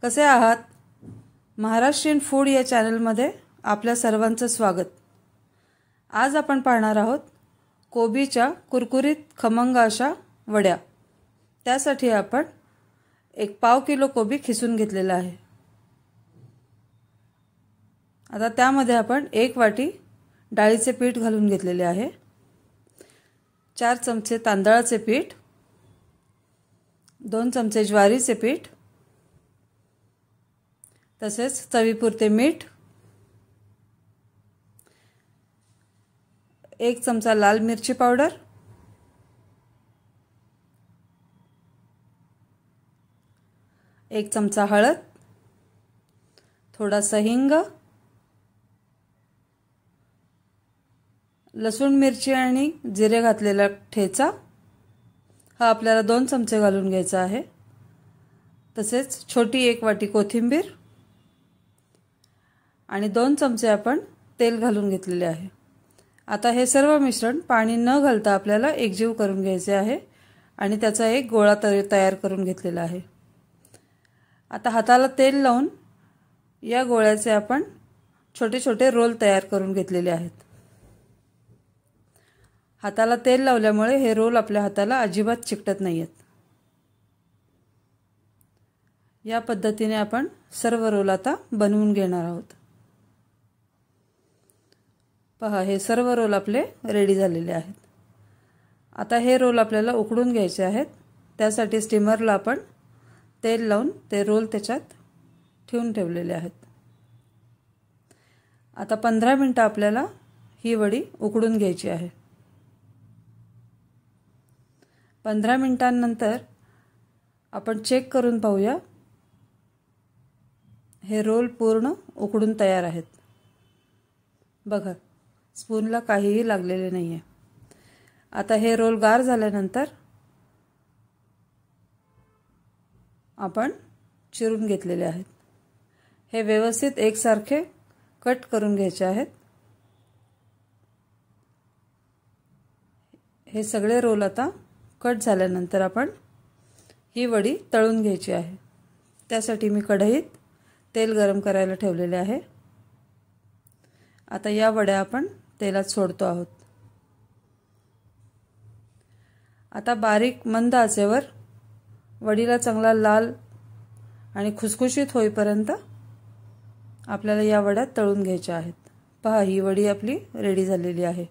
कसे आहात? महाराष्ट्रीयन फूड या चॅनलमध्ये आपल्या सर्वांचं स्वागत। आज आपण पाहणार आहोत कोबीच्या कुरकुरीत खमंग अशा वड्या। त्यासाठी आपण एक पाव किलो कोबी खिसून घेतलेला आहे। आता त्यामध्ये आपण 1 वाटी डाळीचे पीठ घालून घेतलेले आहे, 4 चमचे तांदळाचे पीठ, 2 चमचे ज्वारीचे पीठ, तसेच चवीपुरते मीठ, 1 चमचा लाल मिरची पावडर, 1 चमचा हळद, थोडासा हिंग, लसूण मिरची आणि जिरे घातलेला ठेचा हा आपल्याला 2 चमचे घालून घ्यायचा आहे। तसेच छोटी 1 वाटी कोथिंबीर आणि 2 चमचे आपण तेल घालून घेतलेले आहे। आता हे सर्व मिश्रण पाणी न घालता आपल्याला एकजीव करून घ्यायचे आहे आणि त्याचा एक गोळा तयार करून घेतलेला आहे। आता हाताला तेल लावून या गोळ्याचे आपण छोटे छोटे रोल तयार करून घेतलेले आहेत। हाताला तेल लावल्यामुळे हे रोल आपल्या हाताला अजिबात चिकटत नाहीत। या पद्धतीने आपण सर्व रोल आता बनवून घेणार आहोत। पहा, हे सर्व रोल आपले रेडी झालेले आहेत। आता हे रोल आपल्याला उकडून घ्यायचे आहेत। त्यासाठी स्टीमरला आपण तेल लावून ते रोल त्याच्यात ठेवून ठेवलेले आहेत। आता 15 मिनिटे आपल्याला ही वडी उकडून घ्यायची आहे। 15 मिनिटांनंतर आपण चेक करून पाहूया, हे रोल पूर्ण उकडून तयार आहेत। बघा, स्पूनला काहीही लागलेले नाहीये। आता हे रोल गार झाल्यानंतर आपण चिरून घेतलेले आहेत। हे व्यवस्थित एकसारखे कट करून घ्यायचे आहेत। हे सगळे रोल आता कट झाल्यानंतर आपण ही वडी तळून घ्यायची आहे। त्यासाठी मी कढईत तेल गरम करायला ठेवलेले आहे। आता या वड्या आपण तेलात सोडतो आहोत। आता बारीक मंद आचेवर वडीला चांगला लाल आणि खुसखुशीत होईपर्यंत आपल्याला या वड्या तळून घ्यायच्या आहेत। पहा, ही वडी आपली रेडी झालेली आहे।